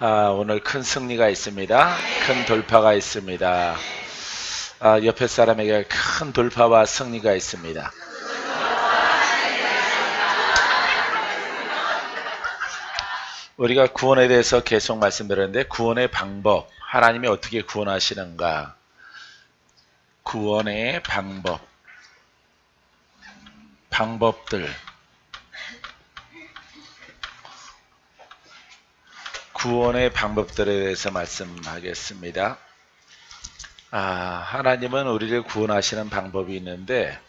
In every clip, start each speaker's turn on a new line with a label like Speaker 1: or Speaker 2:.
Speaker 1: 오늘 큰 승리가 있습니다. 큰 돌파가 있습니다. 옆에 사람에게 큰 돌파와 승리가 있습니다. 우리가 구원에 대해서 계속 말씀드렸는데, 구원의 방법, 하나님이 어떻게 구원하시는가, 구원의 방법들, 구원의 방법들에 대해서 말씀하겠습니다. 하나님은 우리를 구원하시는 방법이 있는데,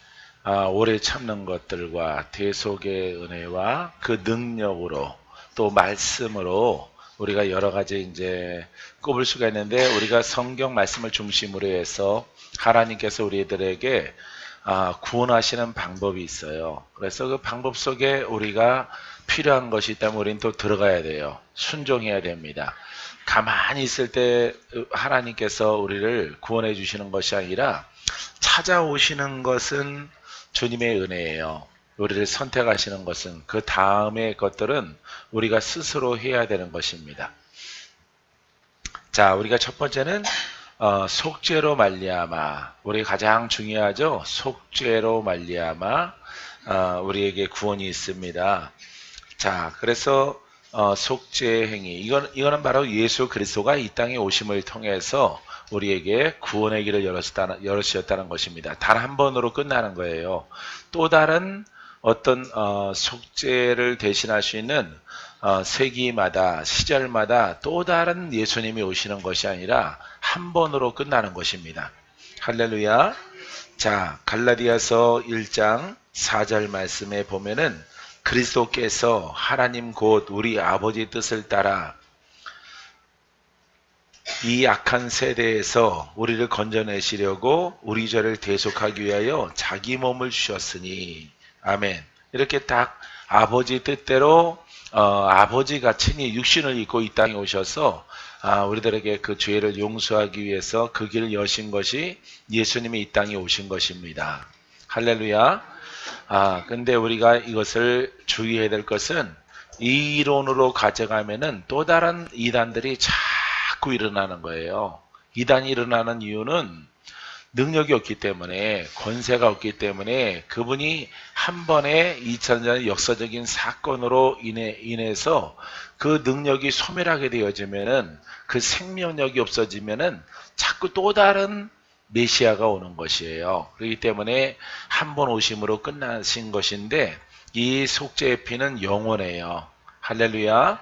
Speaker 1: 오래 참는 것들과 대속의 은혜와 그 능력으로 또 말씀으로 우리가 여러 가지 이제 꼽을 수가 있는데, 우리가 성경 말씀을 중심으로 해서 하나님께서 우리들에게 구원하시는 방법이 있어요. 그래서 그 방법 속에 우리가 필요한 것이 있다면 우리는 또 들어가야 돼요. 순종해야 됩니다. 가만히 있을 때 하나님께서 우리를 구원해 주시는 것이 아니라 찾아오시는 것은 주님의 은혜예요. 우리를 선택하시는 것은, 그 다음의 것들은 우리가 스스로 해야 되는 것입니다. 자, 우리가 첫 번째는 속죄로 말미암아, 우리 가장 중요하죠. 속죄로 말미암아 우리에게 구원이 있습니다. 자, 그래서 속죄 행위, 이거는 바로 예수 그리스도가 이 땅에 오심을 통해서 우리에게 구원의 길을 열으셨다는 것입니다. 단 한 번으로 끝나는 거예요. 또 다른 어떤 속죄를 대신할 수 있는 세기마다, 시절마다 또 다른 예수님이 오시는 것이 아니라 한 번으로 끝나는 것입니다. 할렐루야. 자, 갈라디아서 1장 4절 말씀에 보면은, 그리스도께서 하나님 곧 우리 아버지 뜻을 따라 이 악한 세대에서 우리를 건져내시려고 우리 죄를 대속하기 위하여 자기 몸을 주셨으니, 아멘. 이렇게 딱 아버지 뜻대로 아버지가 친히 육신을 입고 이 땅에 오셔서 우리들에게 그 죄를 용서하기 위해서 그 길을 여신 것이 예수님이 이 땅에 오신 것입니다. 할렐루야. 근데 우리가 이것을 주의해야 될 것은, 이 이론으로 가져가면은 또 다른 이단들이 자꾸 일어나는 거예요. 이단이 일어나는 이유는 능력이 없기 때문에, 권세가 없기 때문에, 그분이 한 번에 2000년 역사적인 사건으로 인해서 그 능력이 소멸하게 되어지면은, 그 생명력이 없어지면은 자꾸 또 다른 메시아가 오는 것이에요. 그렇기 때문에 한 번 오심으로 끝나신 것인데, 이 속죄의 피는 영원해요. 할렐루야.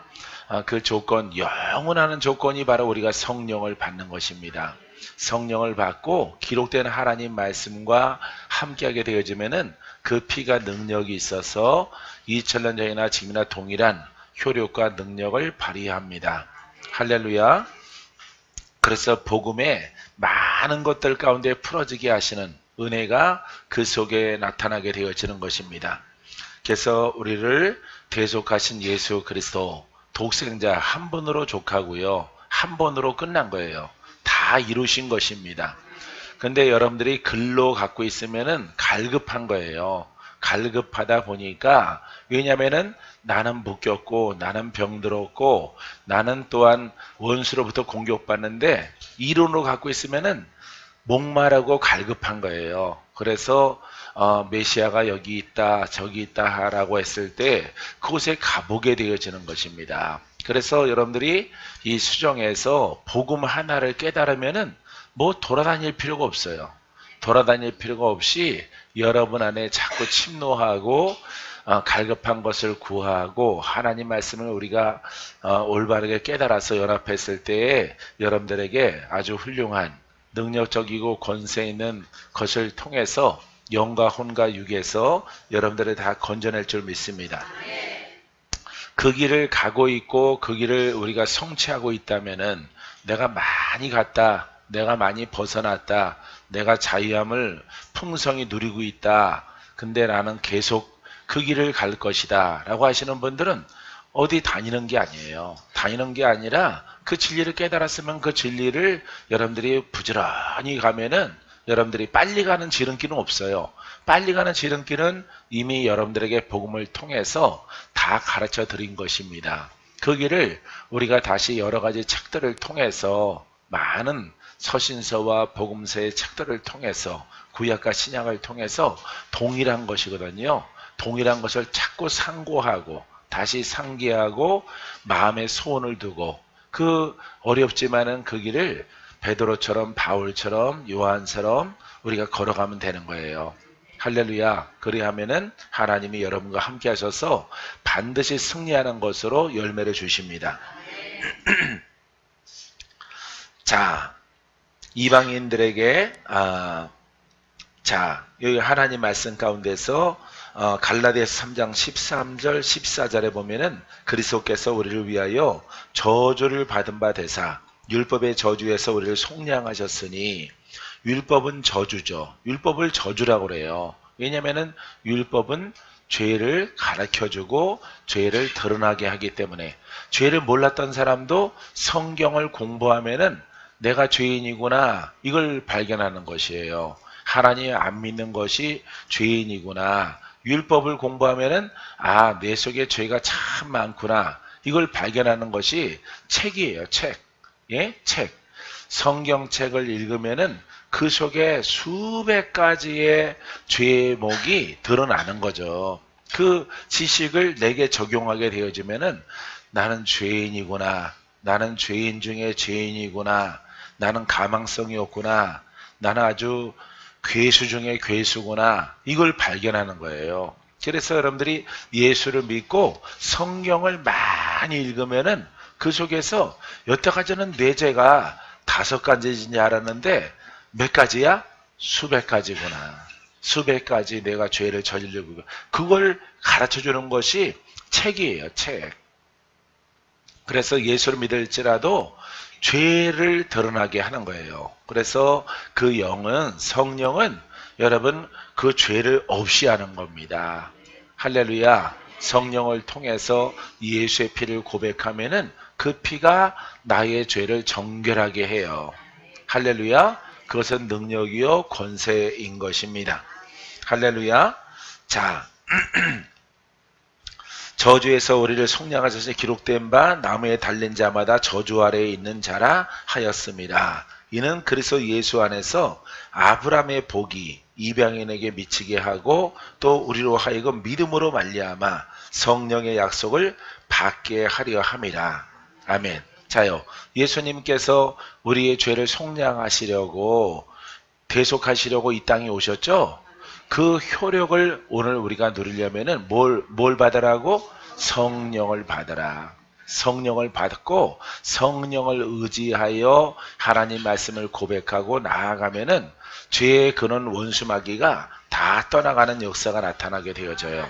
Speaker 1: 그 조건, 영원하는 조건이 바로 우리가 성령을 받는 것입니다. 성령을 받고 기록된 하나님 말씀과 함께하게 되어지면은 그 피가 능력이 있어서 2000년 전이나 지금이나 동일한 효력과 능력을 발휘합니다. 할렐루야. 그래서 복음에 많은 것들 가운데 풀어지게 하시는 은혜가 그 속에 나타나게 되어지는 것입니다. 그래서 우리를 대속하신 예수 그리스도, 독생자 한 번으로 족하고요, 한 번으로 끝난 거예요. 다 이루신 것입니다. 근데 여러분들이 글로 갖고 있으면은 갈급한 거예요. 갈급하다 보니까, 왜냐면은 나는 묶였고, 나는 병들었고, 나는 또한 원수로부터 공격받는데, 이론으로 갖고 있으면은 목마르고 갈급한 거예요. 그래서 메시아가 여기 있다 저기 있다 라고 했을 때 그곳에 가보게 되어지는 것입니다. 그래서 여러분들이 이 수정에서 복음 하나를 깨달으면은 뭐 돌아다닐 필요가 없어요. 돌아다닐 필요가 없이 여러분 안에 자꾸 침노하고 갈급한 것을 구하고, 하나님 말씀을 우리가 올바르게 깨달아서 연합했을 때에 여러분들에게 아주 훌륭한 능력적이고 권세 있는 것을 통해서 영과 혼과 육에서 여러분들을 다 건져낼 줄 믿습니다. 그 길을 가고 있고 그 길을 우리가 성취하고 있다면은, 내가 많이 갔다, 내가 많이 벗어났다, 내가 자유함을 풍성히 누리고 있다, 근데 나는 계속 그 길을 갈 것이다 라고 하시는 분들은 어디 다니는 게 아니에요. 다니는 게 아니라 그 진리를 깨달았으면 그 진리를 여러분들이 부지런히 가면은, 여러분들이 빨리 가는 지름길은 없어요. 빨리 가는 지름길은 이미 여러분들에게 복음을 통해서 다 가르쳐 드린 것입니다. 거기를 우리가 다시 여러 가지 책들을 통해서 많은 서신서와 복음서의 책들을 통해서 구약과 신약을 통해서 동일한 것이거든요. 동일한 것을 자꾸 상고하고 다시 상기하고 마음에 소원을 두고 그 어렵지만은 그 길을 베드로처럼 바울처럼 요한처럼 우리가 걸어가면 되는 거예요. 할렐루야. 그리하면은 하나님이 여러분과 함께 하셔서 반드시 승리하는 것으로 열매를 주십니다. 자, 이방인들에게 자, 여기 하나님 말씀 가운데서 갈라디아서 3장 13절 14절에 보면은 그리스도께서 우리를 위하여 저주를 받은 바 되사 율법의 저주에서 우리를 속량하셨으니 율법은 저주죠. 율법을 저주라고 그래요. 왜냐면은 율법은 죄를 가르쳐주고 죄를 드러나게 하기 때문에 죄를 몰랐던 사람도 성경을 공부하면은 내가 죄인이구나 이걸 발견하는 것이에요. 하나님 안 믿는 것이 죄인이구나. 율법을 공부하면은 내 속에 죄가 참 많구나. 이걸 발견하는 것이 책이에요. 책. 예? 책. 성경책을 읽으면은 그 속에 수백 가지의 죄목이 드러나는 거죠. 그 지식을 내게 적용하게 되어지면은 나는 죄인이구나. 나는 죄인 중에 죄인이구나. 나는 가망성이 없구나. 나는 아주 괴수 중에 괴수구나. 이걸 발견하는 거예요. 그래서 여러분들이 예수를 믿고 성경을 많이 읽으면은 그 속에서 여태까지는 내 죄가 5가지인지 알았는데 몇 가지야? 수백 가지구나. 수백 가지 내가 죄를 저지르고 그걸 가르쳐주는 것이 책이에요. 책. 그래서 예수를 믿을지라도 죄를 드러나게 하는 거예요. 그래서 그 영은 성령은 여러분 그 죄를 없이 하는 겁니다. 할렐루야. 성령을 통해서 예수의 피를 고백하면은 그 피가 나의 죄를 정결하게 해요. 할렐루야. 그것은 능력이요 권세인 것입니다. 할렐루야. 자, 저주에서 우리를 속량하셔서 기록된 바 나무에 달린 자마다 저주 아래에 있는 자라 하였습니다. 이는 그리스도 예수 안에서 아브라함의 복이 이방인에게 미치게 하고 또 우리로 하여금 믿음으로 말미암아 성령의 약속을 받게 하려 함이라. 아멘. 자요, 예수님께서 우리의 죄를 속량하시려고 대속하시려고 이 땅에 오셨죠? 그 효력을 오늘 우리가 누리려면은 뭘 받으라고? 성령을 받으라. 성령을 받고 성령을 의지하여 하나님 말씀을 고백하고 나아가면은 죄의 근원 원수마귀가 다 떠나가는 역사가 나타나게 되어져요.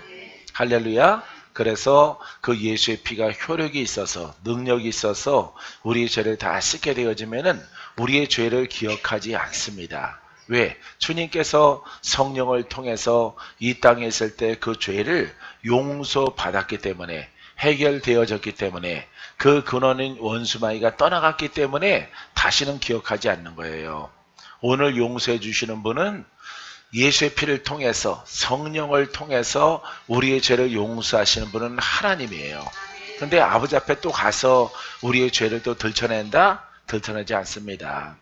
Speaker 1: 할렐루야. 그래서 그 예수의 피가 효력이 있어서 능력이 있어서 우리의 죄를 다 씻게 되어지면은 우리의 죄를 기억하지 않습니다. 왜? 주님께서 성령을 통해서 이 땅에 있을 때 그 죄를 용서받았기 때문에 해결되어졌기 때문에 그 근원인 원수마귀가 떠나갔기 때문에 다시는 기억하지 않는 거예요. 오늘 용서해 주시는 분은 예수의 피를 통해서 성령을 통해서 우리의 죄를 용서하시는 분은 하나님이에요. 근데 아버지 앞에 또 가서 우리의 죄를 또 들춰낸다? 들춰내지 않습니다.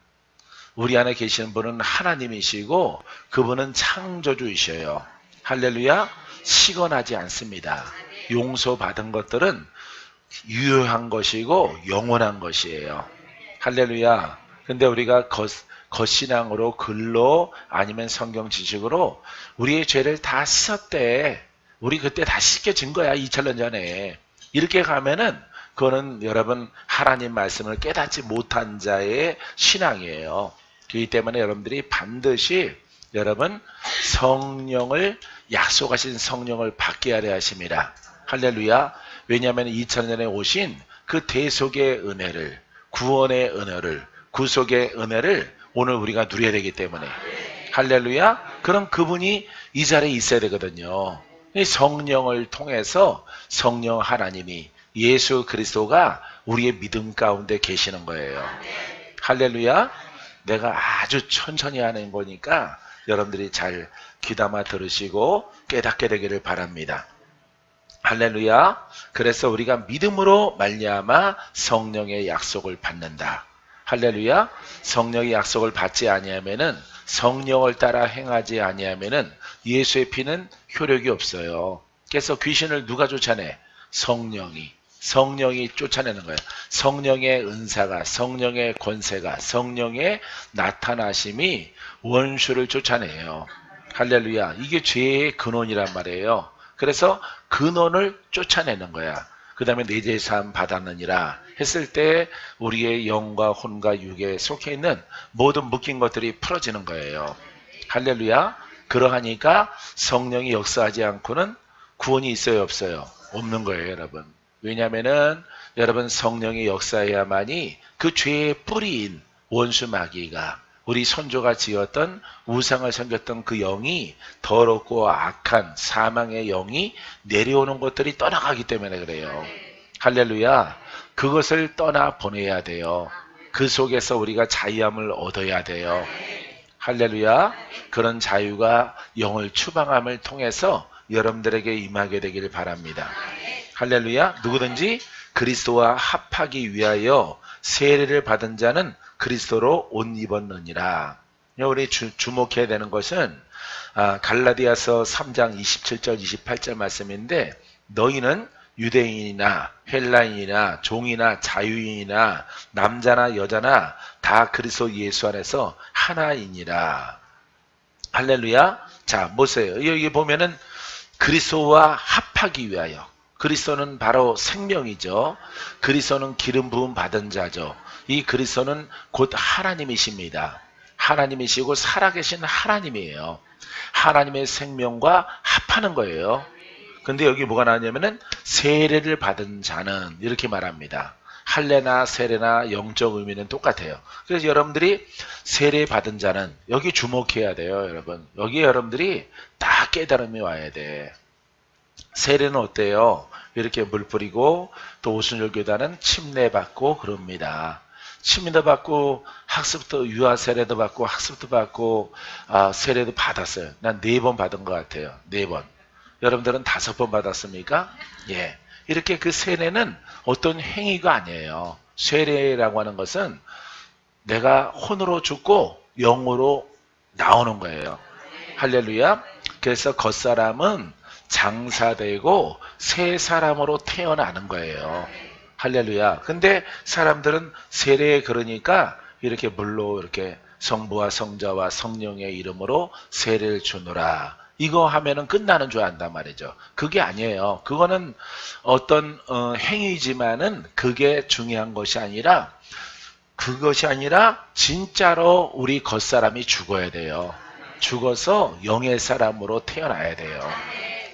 Speaker 1: 우리 안에 계시는 분은 하나님이시고 그분은 창조주이셔요. 할렐루야. 시건하지 않습니다. 용서받은 것들은 유효한 것이고 영원한 것이에요. 할렐루야. 근데 우리가 겉신앙으로 글로 아니면 성경 지식으로 우리의 죄를 다 씻었대. 우리 그때 다 씻겨진 거야. 2000년 전에. 이렇게 가면은 그거는 여러분 하나님 말씀을 깨닫지 못한 자의 신앙이에요. 그렇기 때문에 여러분들이 반드시 여러분 성령을 약속하신 성령을 받게 하려 하십니다. 할렐루야. 왜냐하면 2000년에 오신 그 대속의 은혜를 구원의 은혜를 구속의 은혜를 오늘 우리가 누려야 되기 때문에 할렐루야. 그럼 그분이 이 자리에 있어야 되거든요. 이 성령을 통해서 성령 하나님이 예수 그리스도가 우리의 믿음 가운데 계시는 거예요. 할렐루야. 내가 아주 천천히 하는 거니까 여러분들이 잘 귀담아 들으시고 깨닫게 되기를 바랍니다. 할렐루야. 그래서 우리가 믿음으로 말미암아 성령의 약속을 받는다. 할렐루야. 성령의 약속을 받지 아니하면은, 성령을 따라 행하지 아니하면은 예수의 피는 효력이 없어요. 그래서 귀신을 누가 쫓아내? 성령이 쫓아내는 거예요. 성령의 은사가, 성령의 권세가, 성령의 나타나심이 원수를 쫓아내요. 할렐루야. 이게 죄의 근원이란 말이에요. 그래서 근원을 쫓아내는 거야. 그 다음에 내 제사함 받았느니라 했을 때 우리의 영과 혼과 육에 속해 있는 모든 묶인 것들이 풀어지는 거예요. 할렐루야. 그러하니까 성령이 역사하지 않고는 구원이 있어요, 없어요? 없는 거예요, 여러분. 왜냐하면은 여러분, 성령이 역사해야만이 그 죄의 뿌리인 원수 마귀가, 우리 선조가 지었던 우상을 섬겼던 그 영이, 더럽고 악한 사망의 영이 내려오는 것들이 떠나가기 때문에 그래요. 할렐루야. 그것을 떠나 보내야 돼요. 그 속에서 우리가 자유함을 얻어야 돼요. 할렐루야. 그런 자유가 영을 추방함을 통해서 여러분들에게 임하게 되기를 바랍니다. 할렐루야. 누구든지 그리스도와 합하기 위하여 세례를 받은 자는 그리스도로 옷 입었느니라. 우리 주목해야 되는 것은 갈라디아서 3장 27절 28절 말씀인데, 너희는 유대인이나 헬라인이나 종이나 자유인이나 남자나 여자나 다 그리스도 예수 안에서 하나이니라. 할렐루야. 자, 보세요. 여기 보면은 그리스도와 합하기 위하여. 그리스도는 바로 생명이죠. 그리스도는 기름 부음 받은 자죠. 이 그리스도는 곧 하나님이십니다. 하나님이시고 살아계신 하나님이에요. 하나님의 생명과 합하는 거예요. 근데 여기 뭐가 나오냐면은 세례를 받은 자는 이렇게 말합니다. 할례나 세례나 영적 의미는 똑같아요. 그래서 여러분들이 세례 받은 자는, 여기 주목해야 돼요, 여러분. 여기 여러분들이 다 깨달음이 와야 돼. 세례는 어때요? 이렇게 물 뿌리고 또 오순절 교단은 침례 받고 그럽니다. 침례도 받고 학습도, 유아 세례도 받고 학습도 받고 세례도 받았어요. 난 4번 받은 것 같아요. 4번. 여러분들은 5번 받았습니까? 예. 이렇게 그 세례는 어떤 행위가 아니에요. 세례라고 하는 것은 내가 혼으로 죽고 영으로 나오는 거예요. 할렐루야. 그래서 겉사람은 장사되고 새 사람으로 태어나는 거예요. 할렐루야. 근데 사람들은 세례에 그러니까 이렇게 물로 이렇게 성부와 성자와 성령의 이름으로 세례를 주노라. 이거 하면은 끝나는 줄 안단 말이죠. 그게 아니에요. 그거는 어떤 행위지만은 그게 중요한 것이 아니라, 그것이 아니라 진짜로 우리 겉사람이 죽어야 돼요. 죽어서 영의 사람으로 태어나야 돼요.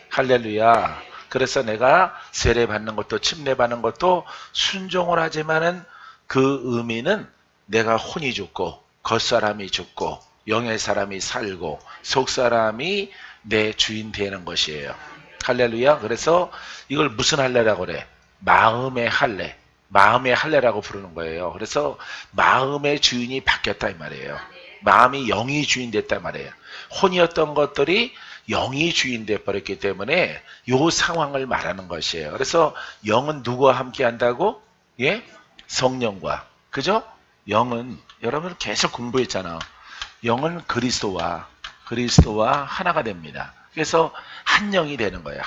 Speaker 1: 할렐루야. 그래서 내가 세례 받는 것도 침례 받는 것도 순종을 하지만은 그 의미는 내가 혼이 죽고 겉사람이 죽고 영의 사람이 살고 속사람이 내 주인 되는 것이에요. 할렐루야. 그래서 이걸 무슨 할례라고 그래? 마음의 할례. 마음의 할례라고 부르는 거예요. 그래서 마음의 주인이 바뀌었다 이 말이에요. 마음이 영이 주인 됐단 말이에요. 혼이었던 것들이 영이 주인 돼 버렸기 때문에 요 상황을 말하는 것이에요. 그래서 영은 누구와 함께 한다고? 예? 성령과. 그죠? 영은, 여러분 계속 공부했잖아. 영은 그리스도와 하나가 됩니다. 그래서 한 영이 되는 거예요.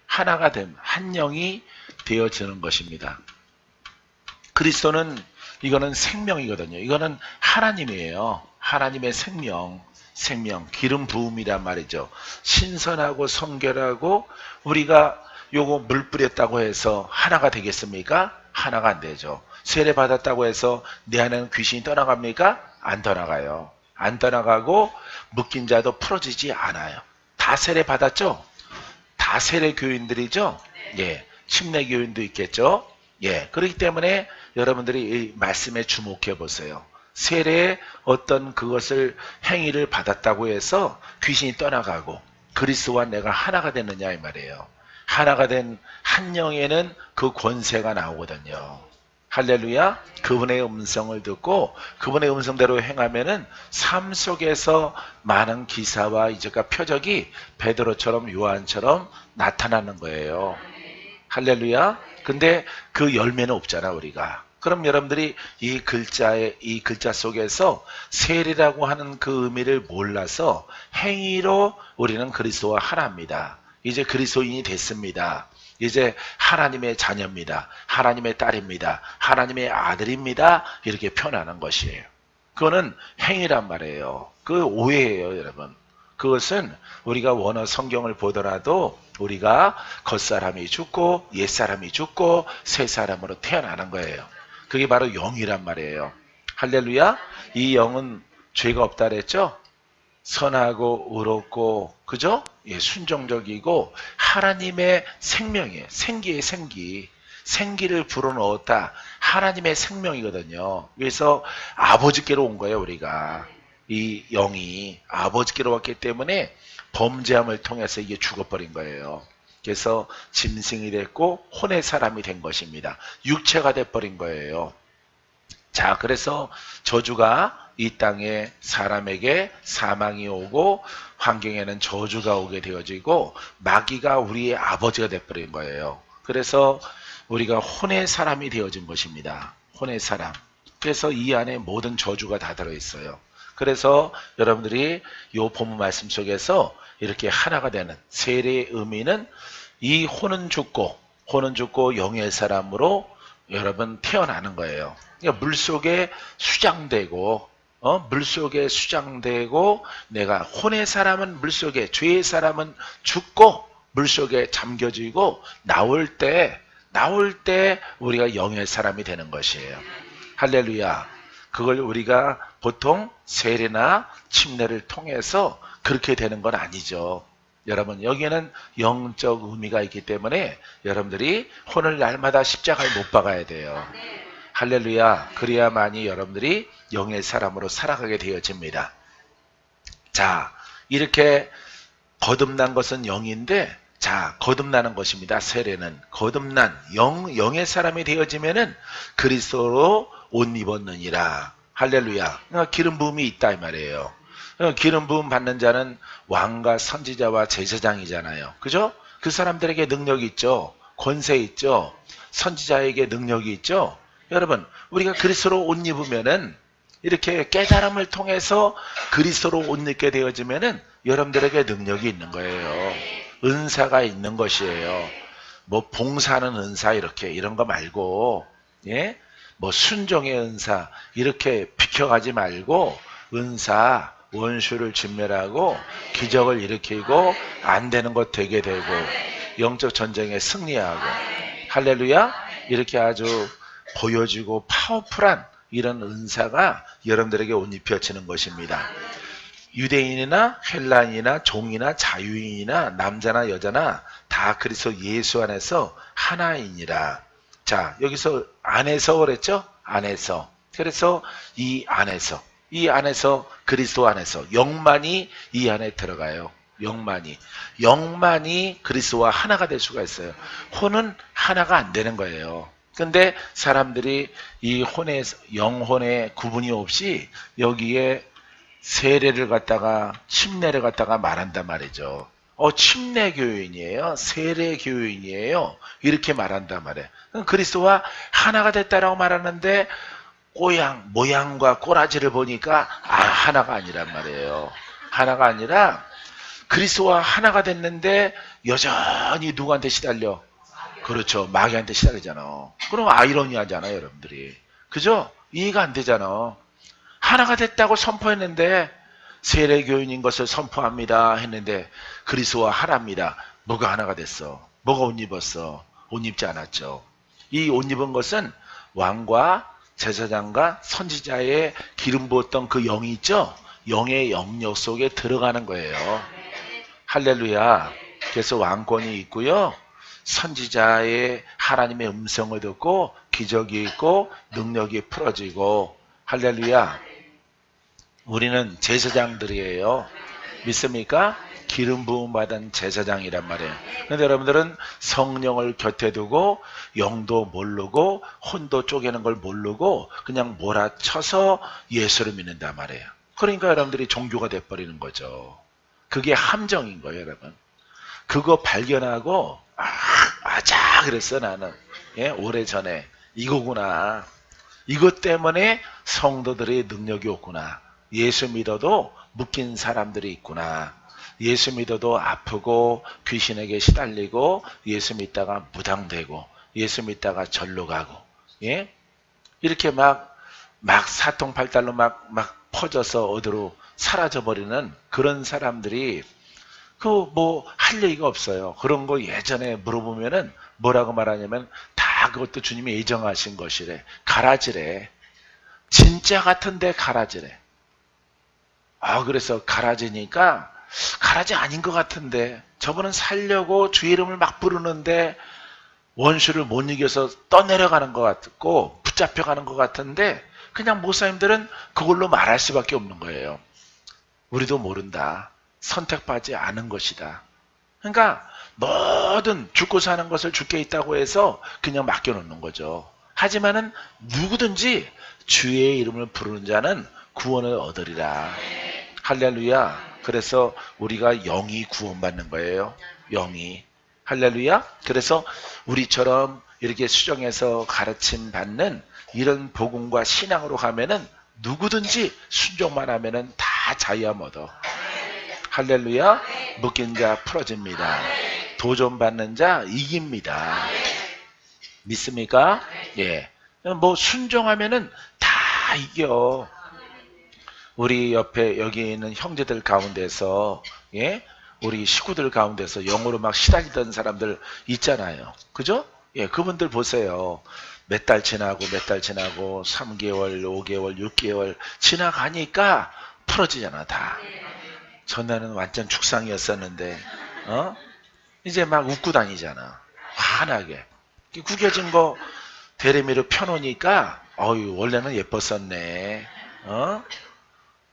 Speaker 1: 하나가 된, 한 영이 되어지는 것입니다. 그리스도는, 이거는 생명이거든요. 이거는 하나님이에요. 하나님의 생명, 기름 부음이란 말이죠. 신선하고 성결하고, 우리가 요거 물 뿌렸다고 해서 하나가 되겠습니까? 하나가 안 되죠. 세례 받았다고 해서 내 안에는 귀신이 떠나갑니까? 안 떠나가요. 안 떠나가고 묶인 자도 풀어지지 않아요. 다 세례 받았죠? 다 세례 교인들이죠? 예. 침례 교인도 있겠죠? 예. 그렇기 때문에 여러분들이 이 말씀에 주목해 보세요. 세례에 어떤 그것을 행위를 받았다고 해서 귀신이 떠나가고 그리스도와 내가 하나가 됐느냐 이 말이에요. 하나가 된 한 영에는 그 권세가 나오거든요. 할렐루야. 그분의 음성을 듣고 그분의 음성대로 행하면은 삶 속에서 많은 기사와 이적과 표적이 베드로처럼 요한처럼 나타나는 거예요. 할렐루야. 근데 그 열매는 없잖아 우리가. 그럼 여러분들이 이 글자 속에서 세례라고 하는 그 의미를 몰라서 행위로 우리는 그리스도와 하나입니다. 이제 그리스도인이 됐습니다. 이제 하나님의 자녀입니다. 하나님의 딸입니다. 하나님의 아들입니다. 이렇게 표현하는 것이에요. 그거는 행위란 말이에요. 그 오해예요, 여러분. 그것은 우리가 원어 성경을 보더라도 우리가 겉사람이 죽고 옛사람이 죽고 새 사람으로 태어나는 거예요. 그게 바로 영이란 말이에요. 할렐루야. 이 영은 죄가 없다 그랬죠? 선하고 의롭고 그죠? 예, 순종적이고 하나님의 생명이에요. 생기의 생기. 생기를 불어넣었다. 하나님의 생명이거든요. 그래서 아버지께로 온 거예요, 우리가. 이 영이 아버지께로 왔기 때문에 범죄함을 통해서 이게 죽어버린 거예요. 그래서 짐승이 됐고 혼의 사람이 된 것입니다. 육체가 돼버린 거예요. 자, 그래서 저주가 이 땅에 사람에게 사망이 오고 환경에는 저주가 오게 되어지고 마귀가 우리의 아버지가 돼버린 거예요. 그래서 우리가 혼의 사람이 되어진 것입니다. 혼의 사람. 그래서 이 안에 모든 저주가 다 들어있어요. 그래서 여러분들이 이 본문 말씀 속에서 이렇게 하나가 되는 세례의 의미는 이 혼은 죽고 영의 사람으로 여러분 태어나는 거예요. 그러니까 물속에 수장되고 물속에 수장되고 내가 혼의 사람은 물속에 죄의 사람은 죽고 물속에 잠겨지고 나올 때 우리가 영의 사람이 되는 것이에요. 할렐루야. 그걸 우리가 보통 세례나 침례를 통해서 그렇게 되는 건 아니죠. 여러분 여기에는 영적 의미가 있기 때문에 여러분들이 혼을 날마다 십자가에 못 박아야 돼요. 할렐루야. 그래야만이 여러분들이 영의 사람으로 살아가게 되어집니다. 자, 이렇게 거듭난 것은 영인데 자, 거듭나는 것입니다. 세례는 거듭난 영의 사람이 되어지면은 그리스도로 옷 입었느니라. 할렐루야. 그러니까 기름 부음이 있다 이 말이에요. 기름 부음 받는 자는 왕과 선지자와 제사장이잖아요. 그죠? 그 사람들에게 능력이 있죠. 권세 있죠. 선지자에게 능력이 있죠. 여러분, 우리가 그리스도로 옷 입으면은 이렇게 깨달음을 통해서 그리스도로 옷 입게 되어지면은 여러분들에게 능력이 있는 거예요. 은사가 있는 것이에요. 뭐 봉사하는 은사 이런 거 말고 예? 뭐 순종의 은사 이렇게 비켜가지 말고 은사 원수를 진멸하고 기적을 일으키고 안 되는 것 되게 되고 영적 전쟁에 승리하고 할렐루야 이렇게 아주 보여지고 파워풀한 이런 은사가 여러분들에게 옷 입혀지는 것입니다. 유대인이나 헬라인이나 종이나 자유인이나 남자나 여자나 다 그리스도 예수 안에서 하나이니라. 자, 여기서 안에서 그랬죠? 안에서. 그래서 이 안에서 그리스도 안에서 영만이 이 안에 들어가요. 영만이 그리스도와 하나가 될 수가 있어요. 혼은 하나가 안 되는 거예요. 근데 사람들이 이 영혼의 구분이 없이 여기에 세례를 갖다가 침례를 갖다가 말한단 말이죠. 침례 교인이에요. 세례 교인이에요. 이렇게 말한단 말이에요. 그리스도와 하나가 됐다라고 말하는데 모양과 꼬라지를 보니까 하나가 아니란 말이에요. 하나가 아니라 그리스도와 하나가 됐는데 여전히 누구한테 시달려? 그렇죠. 마귀한테 시달리잖아. 그럼 아이러니하잖아요, 여러분들이. 그죠? 이해가 안 되잖아. 하나가 됐다고 선포했는데 세례교인인 것을 선포합니다 했는데 그리스도와 하나입니다. 뭐가 하나가 됐어? 뭐가 옷 입었어? 옷 입지 않았죠. 이 옷 입은 것은 왕과 제사장과 선지자의 기름 부었던 그 영이 있죠? 영의 영역 속에 들어가는 거예요. 할렐루야. 그래서 왕권이 있고요. 선지자의 하나님의 음성을 듣고 기적이 있고 능력이 풀어지고 할렐루야. 우리는 제사장들이에요. 믿습니까? 기름 부음 받은 제사장이란 말이에요. 그런데 여러분들은 성령을 곁에 두고 영도 모르고 혼도 쪼개는 걸 모르고 그냥 몰아쳐서 예수를 믿는단 말이에요. 그러니까 여러분들이 종교가 돼버리는 거죠. 그게 함정인 거예요, 여러분. 그거 발견하고 아자 그랬어 나는. 예, 오래전에 이거구나. 이것 때문에 성도들의 능력이 없구나. 예수 믿어도 묶인 사람들이 있구나. 예수 믿어도 아프고 귀신에게 시달리고 예수 믿다가 무당되고 예수 믿다가 절로 가고 예? 이렇게 막 사통팔달로 막 퍼져서 어디로 사라져버리는 그런 사람들이 그 뭐 할 얘기가 없어요. 그런 거 예전에 물어보면은 뭐라고 말하냐면 다 그것도 주님이 예정하신 것이래. 가라지래. 진짜 같은데 가라지래. 그래서 가라지니까 가라지 아닌 것 같은데 저분은 살려고 주 이름을 막 부르는데 원수를 못 이겨서 떠내려가는 것 같고 붙잡혀가는 것 같은데 그냥 목사님들은 그걸로 말할 수밖에 없는 거예요. 우리도 모른다. 선택받지 않은 것이다. 그러니까 뭐든 죽고 사는 것을 죽게 있다고 해서 그냥 맡겨놓는 거죠. 하지만은 누구든지 주의 이름을 부르는 자는 구원을 얻으리라. 할렐루야. 그래서 우리가 영이 구원받는 거예요. 영이. 할렐루야. 그래서 우리처럼 이렇게 수정해서 가르침 받는 이런 복음과 신앙으로 가면은 누구든지 순종만 하면은 다 자유함 얻어. 할렐루야. 묶인 자 풀어집니다. 도전받는 자 이깁니다. 믿습니까? 예. 뭐 순종하면은 다 이겨. 우리 옆에 여기 있는 형제들 가운데서 예? 우리 식구들 가운데서 영으로 막 시달리던 사람들 있잖아요. 그죠? 예, 그분들 보세요. 몇 달 지나고 3개월, 5개월, 6개월 지나가니까 풀어지잖아, 다. 전에는 완전 축상이었었는데 이제 막 웃고 다니잖아. 환하게. 구겨진 거 대리미로 펴놓으니까 원래는 예뻤었네.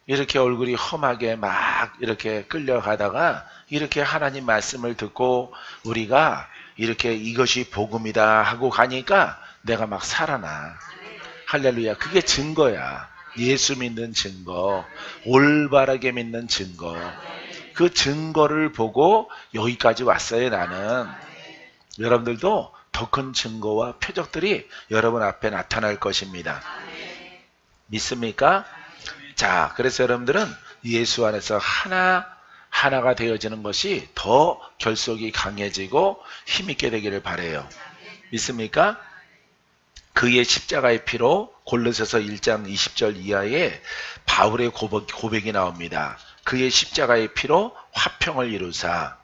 Speaker 1: 이렇게 얼굴이 험하게 막 이렇게 끌려가다가 이렇게 하나님 말씀을 듣고 우리가 이렇게 이것이 복음이다 하고 가니까 내가 막 살아나. 할렐루야. 그게 증거야. 예수 믿는 증거, 올바르게 믿는 증거. 그 증거를 보고 여기까지 왔어요, 나는. 여러분들도 더 큰 증거와 표적들이 여러분 앞에 나타날 것입니다. 믿습니까? 자, 그래서 여러분들은 예수 안에서 하나가 되어지는 것이 더 결속이 강해지고 힘있게 되기를 바라요. 믿습니까? 그의 십자가의 피로 골로새서 1장 20절 이하에 바울의 고백이 나옵니다. 그의 십자가의 피로 화평을 이루사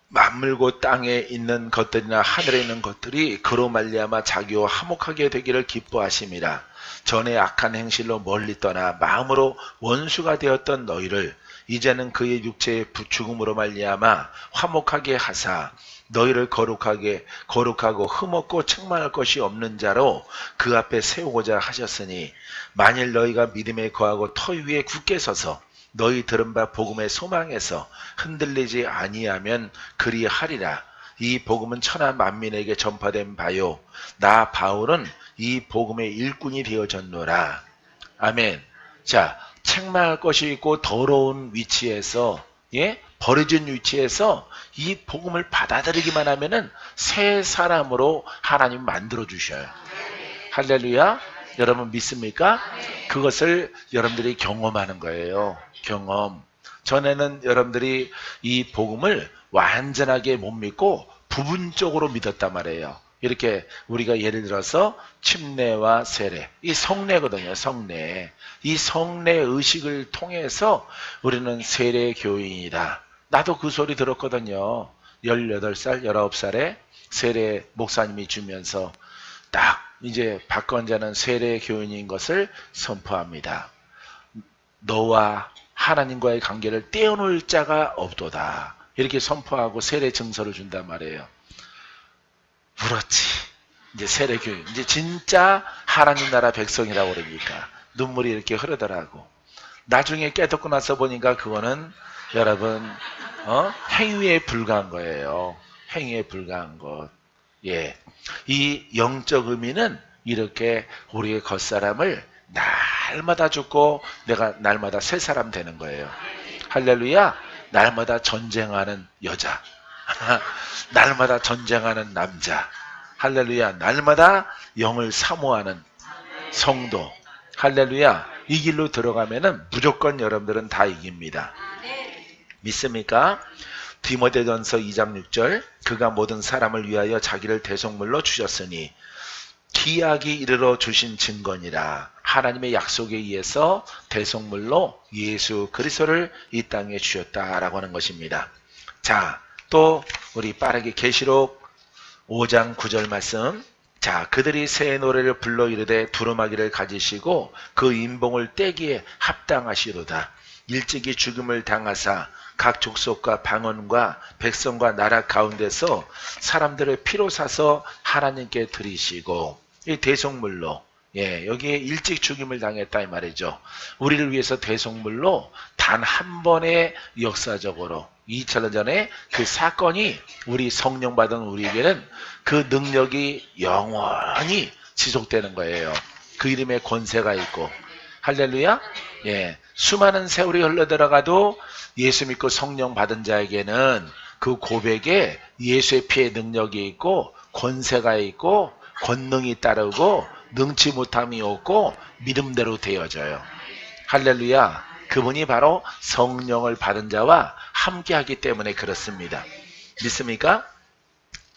Speaker 1: 만물고 땅에 있는 것들이나 하늘에 있는 것들이 그로 말미암아 자기와 화목하게 되기를 기뻐하심이라. 전에 악한 행실로 멀리 떠나 마음으로 원수가 되었던 너희를 이제는 그의 육체의 죽음으로 말미암아 화목하게 하사 너희를 거룩하고 흠없고 책망할 것이 없는 자로 그 앞에 세우고자 하셨으니 만일 너희가 믿음에 거하고 터 위에 굳게 서서 너희 들은 바 복음의 소망에서 흔들리지 아니하면 그리하리라. 이 복음은 천하 만민에게 전파된 바요 나 바울은 이 복음의 일꾼이 되어졌노라. 아멘. 자, 책망할 것이 있고 더러운 위치에서 버려진 위치에서 이 복음을 받아들이기만 하면은 새 사람으로 하나님 만들어 주셔요. 할렐루야. 여러분 믿습니까? 그것을 여러분들이 경험하는 거예요. 경험. 전에는 여러분들이 이 복음을 완전하게 못 믿고 부분적으로 믿었단 말이에요. 이렇게 우리가 예를 들어서 침례와 세례, 이 성례거든요. 성례. 이 성례 의식을 통해서 우리는 세례 교인이다. 나도 그 소리 들었거든요. 18살, 19살에 세례 목사님이 주면서 딱 이제 박건자는 세례 교인인 것을 선포합니다. 너와 하나님과의 관계를 떼어놓을 자가 없도다. 이렇게 선포하고 세례 증서를 준단 말이에요. 울었지. 이제 세례 교인. 이제 진짜 하나님 나라 백성이라고 그러니까 눈물이 이렇게 흐르더라고. 나중에 깨닫고 나서 보니까 그거는 여러분, 행위에 불과한 거예요. 행위에 불과한 것. 예. 이 영적 의미는 이렇게 우리의 겉사람을 날마다 죽고 내가 날마다 새 사람 되는 거예요. 할렐루야. 날마다 전쟁하는 여자. 날마다 전쟁하는 남자. 할렐루야. 날마다 영을 사모하는 성도. 할렐루야. 이 길로 들어가면은 무조건 여러분들은 다 이깁니다. 믿습니까? 디모데전서 2장 6절 그가 모든 사람을 위하여 자기를 대속물로 주셨으니 기약이 이르러 주신 증거니라. 하나님의 약속에 의해서 대속물로 예수 그리스도를 이 땅에 주셨다라고 하는 것입니다. 자, 또 우리 빠르게 계시록 5장 9절 말씀. 자, 그들이 새 노래를 불러 이르되 두루마기를 가지시고 그 인봉을 떼기에 합당하시로다. 일찍이 죽음을 당하사 각 족속과 방언과 백성과 나라 가운데서 사람들을 피로 사서 하나님께 드리시고 이 대속물로 여기에 일찍 죽임을 당했다 이 말이죠. 우리를 위해서 대속물로 단 한 번의 역사적으로 2000년 전에 그 사건이 우리 성령 받은 우리에게는 그 능력이 영원히 지속되는 거예요. 그 이름에 권세가 있고 할렐루야. 수많은 세월이 흘러들어가도 예수 믿고 성령 받은 자에게는 그 고백에 예수의 피의 능력이 있고 권세가 있고 권능이 따르고 능치 못함이 없고 믿음대로 되어져요. 할렐루야. 그분이 바로 성령을 받은 자와 함께하기 때문에 그렇습니다. 믿습니까?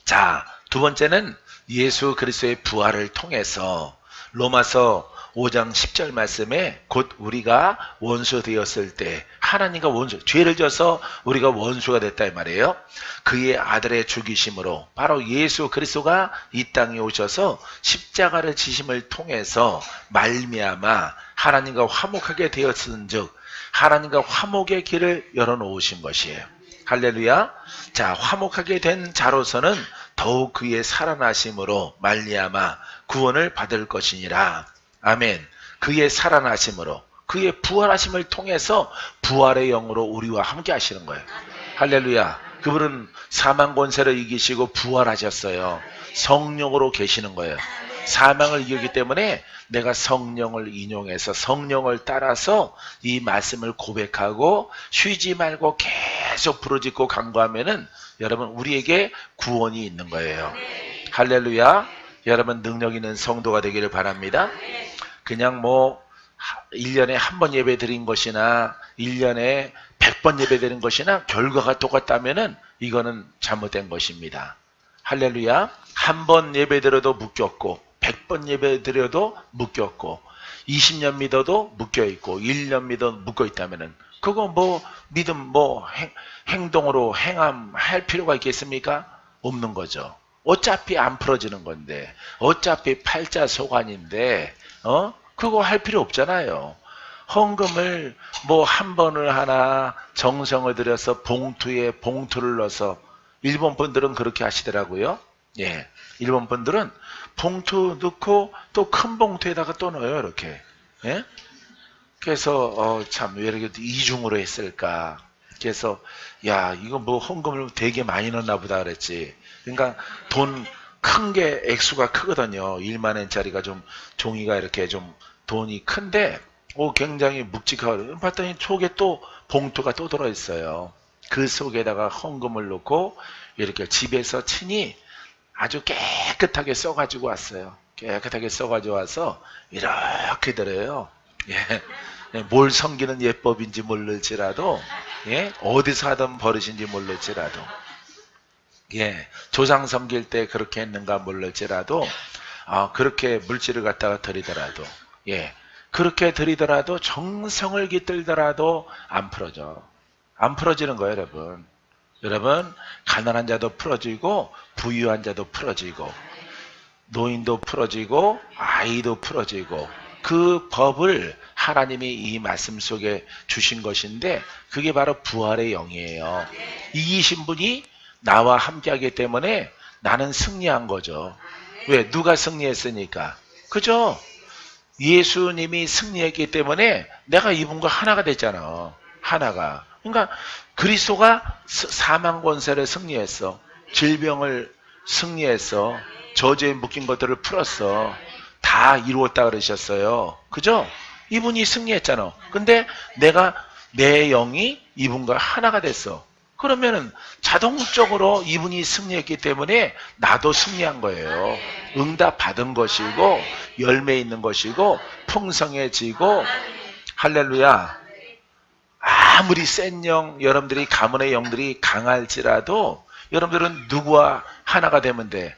Speaker 1: 자, 두 번째는 예수 그리스도의 부활을 통해서 로마서 5장 10절 말씀에 곧 우리가 원수 되었을 때 하나님과 죄를 져서 우리가 원수가 됐다 이 말이에요. 그의 아들의 죽이심으로 바로 예수 그리스도가 이 땅에 오셔서 십자가를 지심을 통해서 말미암아 하나님과 화목하게 되었은즉 하나님과 화목의 길을 열어놓으신 것이에요. 할렐루야. 자, 화목하게 된 자로서는 더욱 그의 살아나심으로 말미암아 구원을 받을 것이니라. 아멘. 그의 살아나심으로 그의 부활하심을 통해서 부활의 영으로 우리와 함께 하시는 거예요. 할렐루야. 그분은 사망 권세를 이기시고 부활하셨어요. 성령으로 계시는 거예요. 사망을 이겼기 때문에 내가 성령을 인용해서 성령을 따라서 이 말씀을 고백하고 쉬지 말고 계속 부르짖고 간구하면은 여러분 우리에게 구원이 있는 거예요. 할렐루야. 여러분 능력 있는 성도가 되기를 바랍니다. 그냥 1년에 한 번 예배 드린 것이나 1년에 100번 예배 드린 것이나 결과가 똑같다면은 이거는 잘못된 것입니다. 할렐루야. 한 번 예배 드려도 묶였고 100번 예배 드려도 묶였고 20년 믿어도 묶여있고 1년 믿어도 묶여있다면은 그거 믿음 행동으로 행함할 필요가 있겠습니까? 없는 거죠. 어차피 안 풀어지는 건데 어차피 팔자소관인데 그거 할 필요 없잖아요. 헌금을 한 번을 하나 정성을 들여서 봉투에 봉투를 넣어서 일본 분들은 그렇게 하시더라고요. 일본 분들은 봉투 넣고 또 큰 봉투에다가 또 넣어요. 이렇게. 그래서 참 왜 이렇게 이중으로 했을까. 그래서 이거 헌금을 되게 많이 넣나 보다 그랬지. 그러니까 돈 큰 게 액수가 크거든요. 1만 원짜리가 좀 종이가 이렇게 좀 돈이 큰데 굉장히 묵직하고 봤더니 속에 또 봉투가 또 들어있어요. 그 속에다가 헌금을 넣고 이렇게 집에서 친히 아주 깨끗하게 써가지고 왔어요. 깨끗하게 써가지고 와서 이렇게 드려요. 뭘 섬기는 예법인지 모를지라도 어디서 하던 버릇인지 모를지라도 조상 섬길 때 그렇게 했는가 모를지라도 그렇게 물질을 갖다가 드리더라도 그렇게 드리더라도 정성을 깃들더라도 안 풀어져. 안 풀어지는 거예요, 여러분. 여러분, 가난한 자도 풀어지고 부유한 자도 풀어지고 노인도 풀어지고 아이도 풀어지고 그 법을 하나님이 이 말씀 속에 주신 것인데 그게 바로 부활의 영이에요. 이기신 분이 나와 함께하기 때문에 나는 승리한 거죠. 왜? 누가 승리했으니까. 그죠? 예수님이 승리했기 때문에 내가 이분과 하나가 됐잖아. 하나가. 그러니까 그리스도가 사망 권세를 승리했어. 질병을 승리했어. 저주에 묶인 것들을 풀었어. 다 이루었다 그러셨어요. 그죠? 이분이 승리했잖아. 근데 내 영이 이분과 하나가 됐어. 그러면은 자동적으로 이분이 승리했기 때문에 나도 승리한 거예요. 응답 받은 것이고 열매 있는 것이고 풍성해지고 할렐루야. 아무리 센 영, 여러분들이 가문의 영들이 강할지라도 여러분들은 누구와 하나가 되면 돼?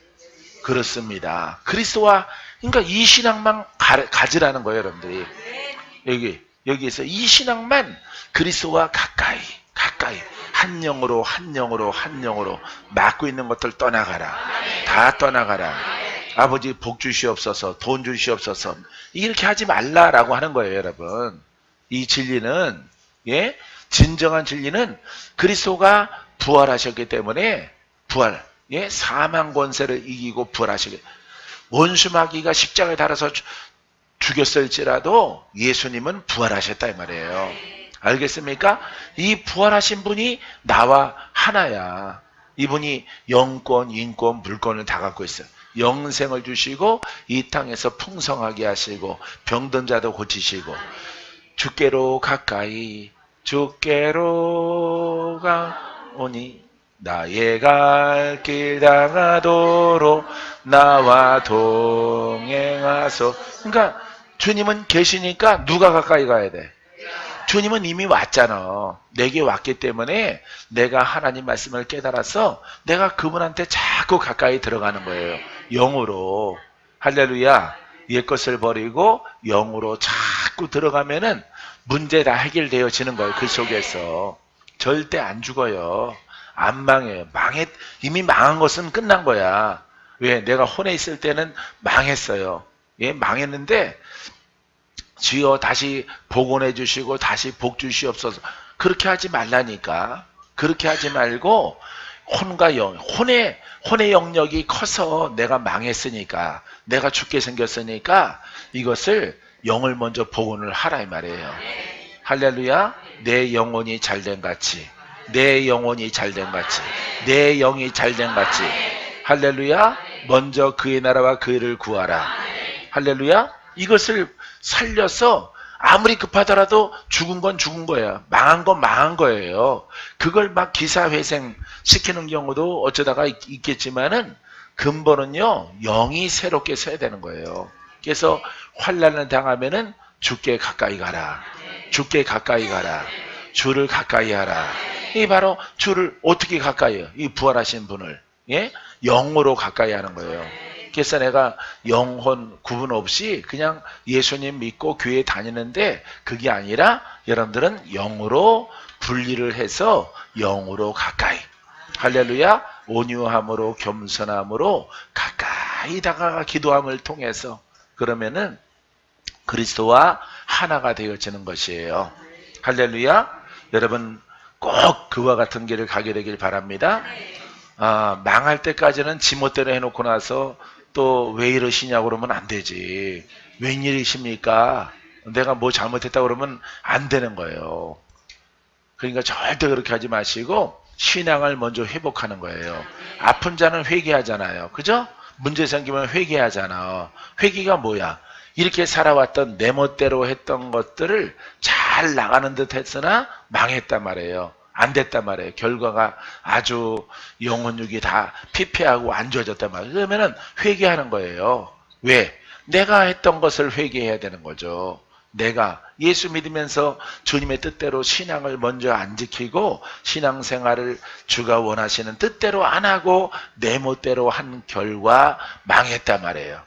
Speaker 1: 그렇습니다. 그리스도와 그러니까 이 신앙만 가지라는 거예요, 여러분들이. 여기에서 이 신앙만 그리스도와 가까이 한 영으로 맡고 있는 것들 떠나가라. 다 떠나가라. 아버지 복 주시옵소서, 돈 주시옵소서. 이렇게 하지 말라라고 하는 거예요, 여러분. 이 진리는 진정한 진리는 그리스도가 부활하셨기 때문에 사망 권세를 이기고 부활하시게 원수 마귀가 십자가에 달아서 죽였을지라도 예수님은 부활하셨다 이 말이에요. 알겠습니까? 이 부활하신 분이 나와 하나야. 이분이 영권, 인권, 물권을 다 갖고 있어요. 영생을 주시고 이 땅에서 풍성하게 하시고 병든 자도 고치시고 주께로 가까이 주께로 가오니 나의 갈 길 당하도록 나와 동행하소. 그러니까 주님은 계시니까 누가 가까이 가야 돼? 주님은 이미 왔잖아. 내게 왔기 때문에 내가 하나님 말씀을 깨달아서 내가 그분한테 자꾸 가까이 들어가는 거예요. 영으로. 할렐루야. 옛것을 버리고 영으로 자꾸 들어가면은 문제 다 해결되어지는 거예요. 그 속에서. 절대 안 죽어요. 안 망해요. 이미 망한 것은 끝난 거야. 왜? 내가 혼에 있을 때는 망했어요. 망했는데 주여 다시 복원해 주시고 다시 복 주시옵소서. 그렇게 하지 말라니까. 그렇게 하지 말고 혼과 영, 혼의 영역이 커서 내가 망했으니까, 내가 죽게 생겼으니까 이것을 영을 먼저 복원을 하라 이 말이에요. 할렐루야. 내 영혼이 잘된 같이, 내 영혼이 잘된 같이, 내 영이 잘된 같이. 할렐루야. 먼저 그의 나라와 그 일을 구하라. 할렐루야. 이것을 살려서 아무리 급하더라도 죽은 건 죽은 거야. 망한 건 망한 거예요. 그걸 막 기사회생 시키는 경우도 어쩌다가 있겠지만은 근본은요, 영이 새롭게 서야 되는 거예요. 그래서 환난을 당하면은 주께 가까이 가라. 주께 가까이 가라. 주를 가까이 하라. 이 바로 주를 어떻게 가까이 해요? 이 부활하신 분을 영으로 가까이 하는 거예요. 그래서 내가 영혼 구분 없이 그냥 예수님 믿고 교회 다니는데 그게 아니라 여러분들은 영으로 분리를 해서 영으로 가까이. 할렐루야. 온유함으로 겸손함으로 가까이 다가가 기도함을 통해서 그러면은 그리스도와 하나가 되어지는 것이에요. 할렐루야. 여러분 꼭 그와 같은 길을 가게 되길 바랍니다. 망할 때까지는 지멋대로 해놓고 나서 또 왜 이러시냐고 그러면 안 되지. 웬일이십니까? 내가 뭐 잘못했다고 그러면 안 되는 거예요. 그러니까 절대 그렇게 하지 마시고 신앙을 먼저 회복하는 거예요. 아픈 자는 회개하잖아요. 그죠? 문제 생기면 회개하잖아. 회개가 뭐야? 이렇게 살아왔던 내 멋대로 했던 것들을 잘 나가는 듯 했으나 망했단 말이에요. 안 됐단 말이에요. 결과가 아주 영혼육이 다 피폐하고 안 좋아졌단 말이에요. 그러면은 회개하는 거예요. 왜? 내가 했던 것을 회개해야 되는 거죠. 내가 예수 믿으면서 주님의 뜻대로 신앙을 먼저 안 지키고 신앙생활을 주가 원하시는 뜻대로 안 하고 내 멋대로 한 결과 망했단 말이에요.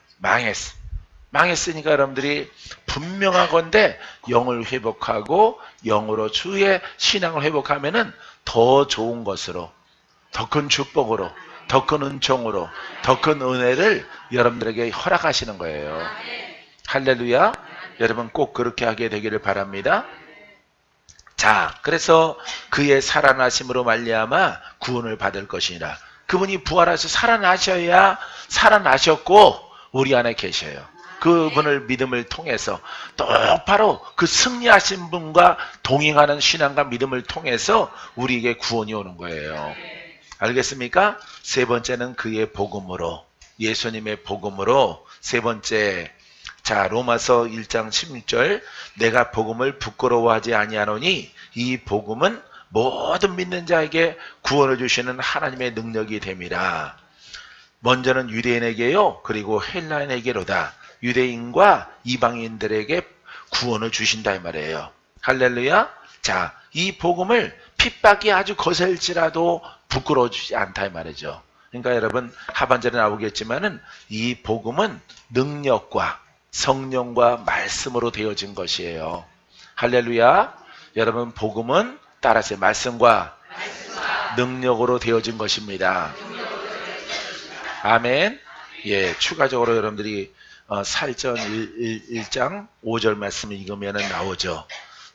Speaker 1: 망했으니까 여러분들이 분명하건대 영을 회복하고 영으로 주의 신앙을 회복하면은 더 좋은 것으로, 더 큰 축복으로, 더 큰 은총으로, 더 큰 은혜를 여러분들에게 허락하시는 거예요. 할렐루야. 여러분 꼭 그렇게 하게 되기를 바랍니다. 자, 그래서 그의 살아나심으로 말미암아 구원을 받을 것이니라. 그분이 부활하셔서 살아나셨고 우리 안에 계셔요. 그분을 믿음을 통해서 똑바로 그 승리하신 분과 동행하는 신앙과 믿음을 통해서 우리에게 구원이 오는 거예요. 알겠습니까? 세 번째는 그의 복음으로, 예수님의 복음으로. 세 번째, 자, 로마서 1장 16절, 내가 복음을 부끄러워하지 아니하노니 이 복음은 모든 믿는 자에게 구원을 주시는 하나님의 능력이 됨이라. 먼저는 유대인에게요, 그리고 헬라인에게로다. 유대인과 이방인들에게 구원을 주신다 이 말이에요. 할렐루야. 자, 이 복음을 핍박이 아주 거셀지라도 부끄러워지지 않다 이 말이죠. 그러니까 여러분 하반절에 나오겠지만은 이 복음은 능력과 성령과 말씀으로 되어진 것이에요. 할렐루야. 여러분 복음은 따라서 말씀과 능력으로 되어진 것입니다. 아멘. 예, 추가적으로 여러분들이 사일전 1장 5절 말씀을 읽으면 나오죠.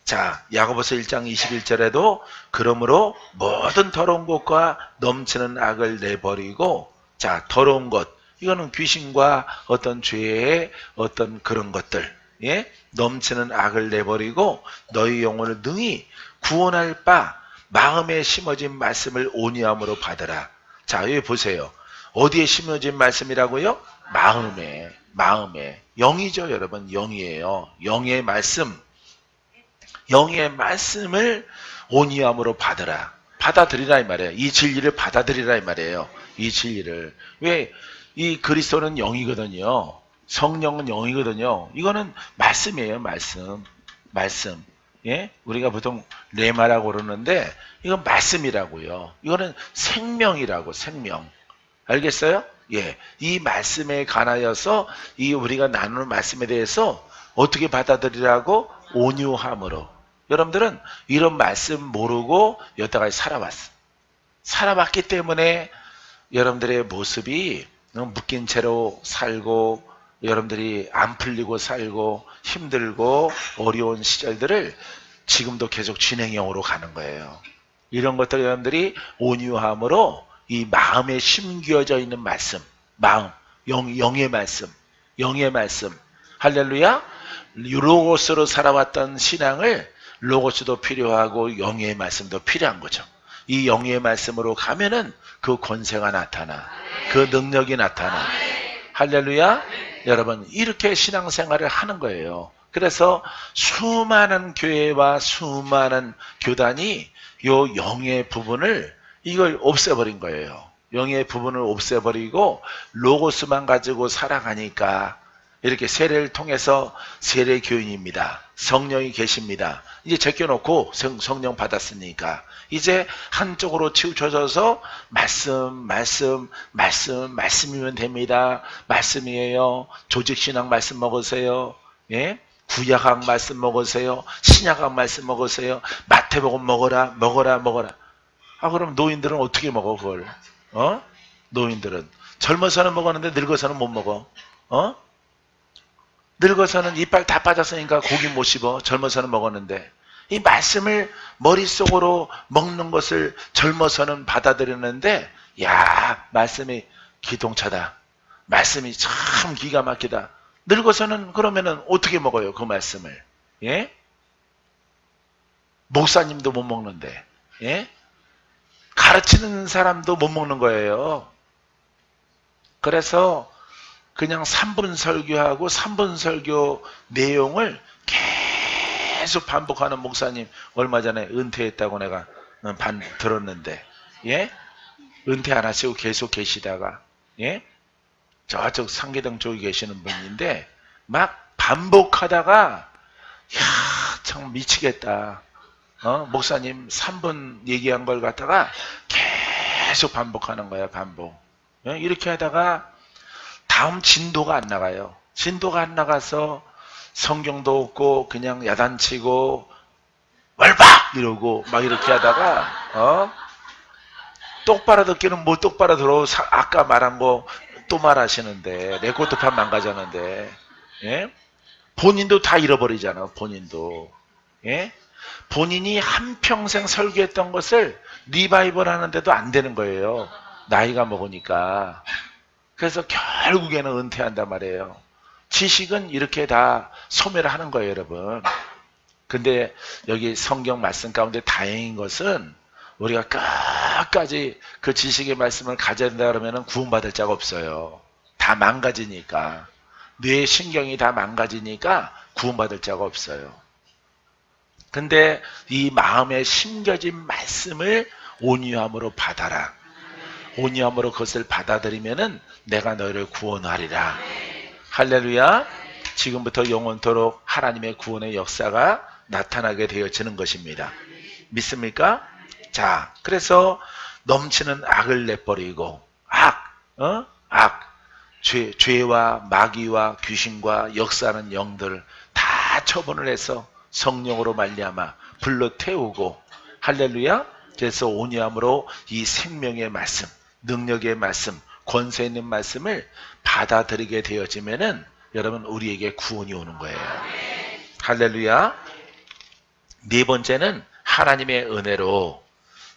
Speaker 1: 자, 야고보서 1장 21절에도 그러므로 모든 더러운 것과 넘치는 악을 내버리고, 자, 더러운 것, 이거는 귀신과 어떤 죄의 어떤 그런 것들, 예? 넘치는 악을 내버리고 너희 영혼을 능히 구원할 바 마음에 심어진 말씀을 온유함으로 받으라. 자, 여기 보세요. 어디에 심어진 말씀이라고요? 마음에. 영이죠, 여러분. 영이에요. 영의 말씀. 영의 말씀을 온유함으로 받으라. 받아들이라 이 말이에요. 이 진리를 받아들이라 이 말이에요. 이 진리를. 왜? 이 그리스도는 영이거든요. 성령은 영이거든요. 이거는 말씀이에요. 말씀. 예? 우리가 보통 레마라고 그러는데 이건 말씀이라고요. 이거는 생명이라고, 생명. 알겠어요? 예. 이 말씀에 관하여서 이 우리가 나누는 말씀에 대해서 어떻게 받아들이라고? 온유함으로. 여러분들은 이런 말씀 모르고 여태까지 살아왔기 때문에 여러분들의 모습이 묶인 채로 살고, 여러분들이 안 풀리고 살고 힘들고 어려운 시절들을 지금도 계속 진행형으로 가는 거예요. 이런 것들 여러분들이 온유함으로 이 마음에 심겨져 있는 말씀, 영의 말씀. 할렐루야. 로고스로 살아왔던 신앙을 로고스도 필요하고 영의 말씀도 필요한 거죠. 이 영의 말씀으로 가면은 그 권세가 나타나, 그 능력이 나타나. 할렐루야. 여러분 이렇게 신앙생활을 하는 거예요. 그래서 수많은 교회와 수많은 교단이 요 영의 부분을 이걸 없애버린 거예요. 영의 부분을 없애버리고 로고스만 가지고 살아가니까 이렇게 세례를 통해서 세례 교인입니다. 성령이 계십니다. 이제 제껴놓고 성령 받았으니까 이제 한쪽으로 치우쳐져서 말씀이면 됩니다. 말씀이에요. 조직신앙 말씀 먹으세요. 예? 구약학 말씀 먹으세요. 신약학 말씀 먹으세요. 마태복음 먹어라. 아, 그럼 노인들은 어떻게 먹어, 그걸? 노인들은. 젊어서는 먹었는데 늙어서는 못 먹어. 늙어서는 이빨 다 빠졌으니까 고기 못 씹어. 젊어서는 먹었는데. 이 말씀을 머릿속으로 먹는 것을 젊어서는 받아들이는데, 야, 말씀이 기동차다. 말씀이 참 기가 막히다. 늙어서는 그러면은 어떻게 먹어요, 그 말씀을? 예? 목사님도 못 먹는데, 예? 가르치는 사람도 못 먹는 거예요. 그래서 그냥 3분 설교하고 3분 설교 내용을 계속 반복하는 목사님 얼마 전에 은퇴했다고 내가 들었는데, 예? 은퇴 안 하시고 계속 계시다가, 예? 저쪽 상계동 쪽에 계시는 분인데 막 반복하다가 야, 참 미치겠다. 목사님 3분 얘기한 걸 갖다가 계속 반복하는 거야, 반복. 예? 이렇게 하다가 다음 진도가 안 나가요. 진도가 안 나가서 성경도 없고 그냥 야단치고 월박 이러고 막 이렇게 하다가 똑바로 듣기는 뭐 똑바로 들어. 아까 말한 거 또 말하시는데 레코드판 망가졌는데, 예? 본인도 다 잃어버리잖아. 본인도, 예? 본인이 한평생 설교했던 것을 리바이벌 하는데도 안 되는 거예요. 나이가 먹으니까. 그래서 결국에는 은퇴한단 말이에요. 지식은 이렇게 다 소멸하는 거예요, 여러분. 근데 여기 성경 말씀 가운데 다행인 것은 우리가 끝까지 그 지식의 말씀을 가져야 된다 그러면 구원받을 자가 없어요. 다 망가지니까. 뇌 신경이 다 망가지니까 구원받을 자가 없어요. 근데 이 마음에 심겨진 말씀을 온유함으로 받아라. 온유함으로 그것을 받아들이면은 내가 너희를 구원하리라. 할렐루야. 지금부터 영원토록 하나님의 구원의 역사가 나타나게 되어지는 것입니다. 믿습니까? 자, 그래서 넘치는 악을 내버리고 죄와 마귀와 귀신과 역사하는 영들을 다 처분을 해서 성령으로 말미암아 불러 태우고 할렐루야. 그래서 온유함으로 이 생명의 말씀, 능력의 말씀, 권세 있는 말씀을 받아들이게 되어지면은 여러분 우리에게 구원이 오는 거예요. 할렐루야. 네 번째는 하나님의 은혜로.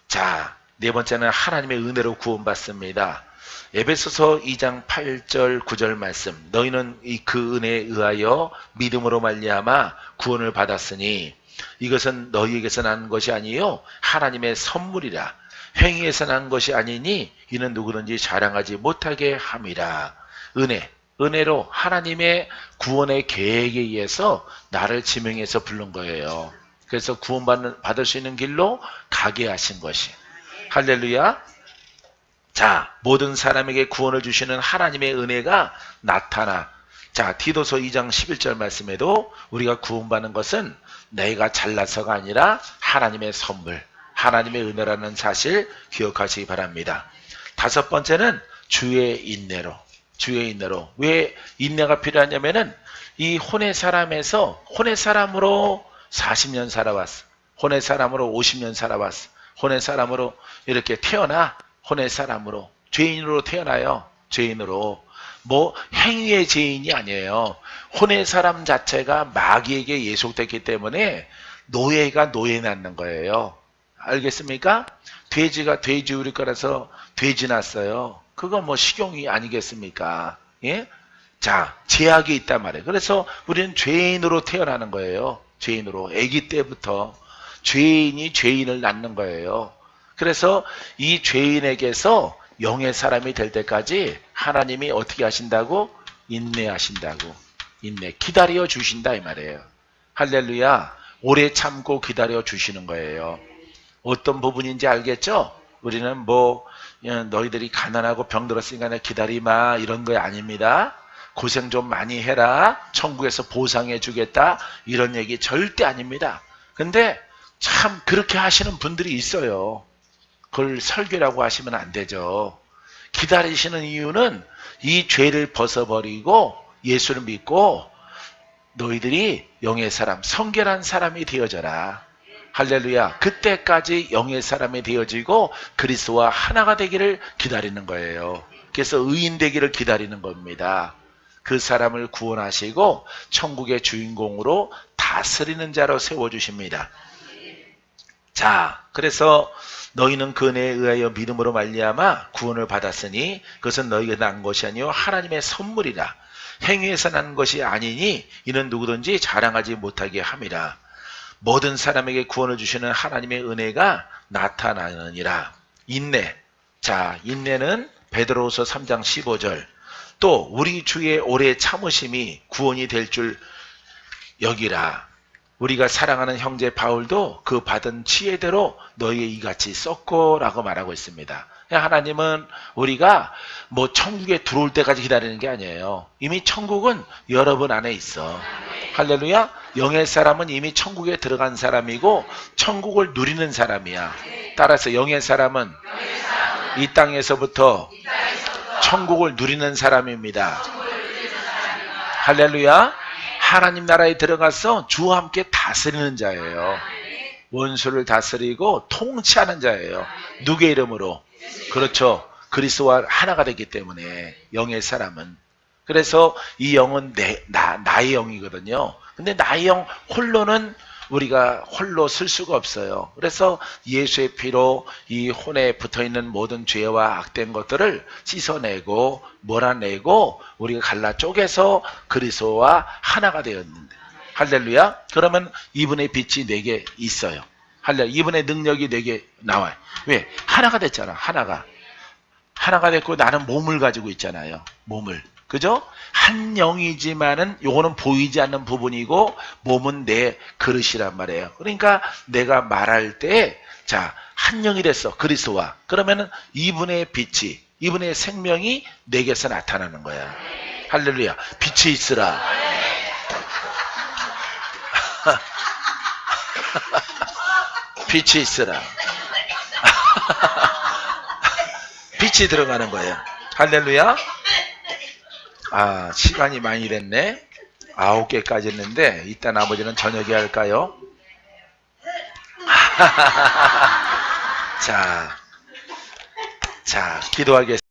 Speaker 1: 자, 네 번째는 하나님의 은혜로 구원받습니다. 에베소서 2장 8절 9절 말씀. 너희는 그 은혜에 의하여 믿음으로 말미암아 구원을 받았으니 이것은 너희에게서 난 것이 아니요 하나님의 선물이라. 행위에서 난 것이 아니니 이는 누구든지 자랑하지 못하게 함이라. 은혜로 하나님의 구원의 계획에 의해서 나를 지명해서 부른 거예요. 그래서 구원받을 수 있는 길로 가게 하신 것이. 할렐루야. 자, 모든 사람에게 구원을 주시는 하나님의 은혜가 나타나. 자, 디도서 2장 11절 말씀에도 우리가 구원받는 것은 내가 잘나서가 아니라 하나님의 선물, 하나님의 은혜라는 사실 기억하시기 바랍니다. 다섯 번째는 주의 인내로. 주의 인내로. 왜 인내가 필요하냐면은 이 혼의 사람에서 혼의 사람으로 40년 살아왔어. 혼의 사람으로 50년 살아왔어. 혼의 사람으로 이렇게 태어나. 혼의 사람으로. 죄인으로 태어나요. 죄인으로. 뭐 행위의 죄인이 아니에요. 혼의 사람 자체가 마귀에게 예속됐기 때문에 노예가 노예 낳는 거예요. 알겠습니까? 돼지가 돼지 우리 거라서 돼지 낳았어요. 그거 뭐 식용이 아니겠습니까? 예? 자, 제약이 있단 말이에요. 그래서 우리는 죄인으로 태어나는 거예요. 죄인으로. 아기 때부터 죄인이 죄인을 낳는 거예요. 그래서 이 죄인에게서 영의 사람이 될 때까지 하나님이 어떻게 하신다고? 인내하신다고. 인내. 기다려 주신다 이 말이에요. 할렐루야. 오래 참고 기다려 주시는 거예요. 어떤 부분인지 알겠죠? 우리는 뭐 너희들이 가난하고 병들었으니까 기다리마 이런 거 아닙니다. 고생 좀 많이 해라. 천국에서 보상해 주겠다. 이런 얘기 절대 아닙니다. 근데 참 그렇게 하시는 분들이 있어요. 그걸 설교라고 하시면 안 되죠. 기다리시는 이유는 이 죄를 벗어버리고 예수를 믿고 너희들이 영의 사람, 성결한 사람이 되어져라. 할렐루야. 그때까지 영의 사람이 되어지고 그리스도와 하나가 되기를 기다리는 거예요. 그래서 의인 되기를 기다리는 겁니다. 그 사람을 구원하시고 천국의 주인공으로 다스리는 자로 세워주십니다. 자, 그래서 너희는 그 은혜에 의하여 믿음으로 말미암아 구원을 받았으니 그것은 너희가 난 것이 아니요 하나님의 선물이라. 행위에서 난 것이 아니니 이는 누구든지 자랑하지 못하게 함이라. 모든 사람에게 구원을 주시는 하나님의 은혜가 나타나느니라. 인내. 자, 인내는 베드로후서 3장 15절. 또 우리 주의 오래 참으심이 구원이 될 줄 여기라. 우리가 사랑하는 형제 바울도 그 받은 지혜대로 너희의 이같이 썼고라고 말하고 있습니다. 하나님은 우리가 뭐 천국에 들어올 때까지 기다리는 게 아니에요. 이미 천국은 여러분 안에 있어. 할렐루야. 영의 사람은 이미 천국에 들어간 사람이고 천국을 누리는 사람이야. 따라서 영의 사람은 이 땅에서부터 천국을 누리는 사람입니다. 할렐루야. 하나님 나라에 들어가서 주와 함께 다스리는 자예요. 원수를 다스리고 통치하는 자예요. 누구의 이름으로? 그렇죠. 그리스도와 하나가 되기 때문에 영의 사람은. 그래서 이 영은 나의 영이거든요. 근데 나의 영 홀로는 우리가 홀로 쓸 수가 없어요. 그래서 예수의 피로 이 혼에 붙어있는 모든 죄와 악된 것들을 씻어내고 몰아내고 우리가 갈라 쪼개서 그리스도와 하나가 되었는데, 할렐루야. 그러면 이분의 빛이 내게 있어요. 할렐루야. 이분의 능력이 내게 나와요. 왜? 하나가 됐잖아. 하나가 됐고 나는 몸을 가지고 있잖아요. 몸을. 그죠? 한 영이지만은 요거는 보이지 않는 부분이고 몸은 내 그릇이란 말이에요. 그러니까 내가 말할 때 자, 한 영이 됐어. 그리스도와. 그러면은 이분의 빛이, 이분의 생명이 내게서 나타나는 거야. 할렐루야. 빛이 있으라. 빛이 있으라. 빛이 들어가는 거예요. 할렐루야. 아, 시간이 많이 됐네. 9개까지 했는데 이따 나머지는 저녁에 할까요? 자, 기도하겠습니다.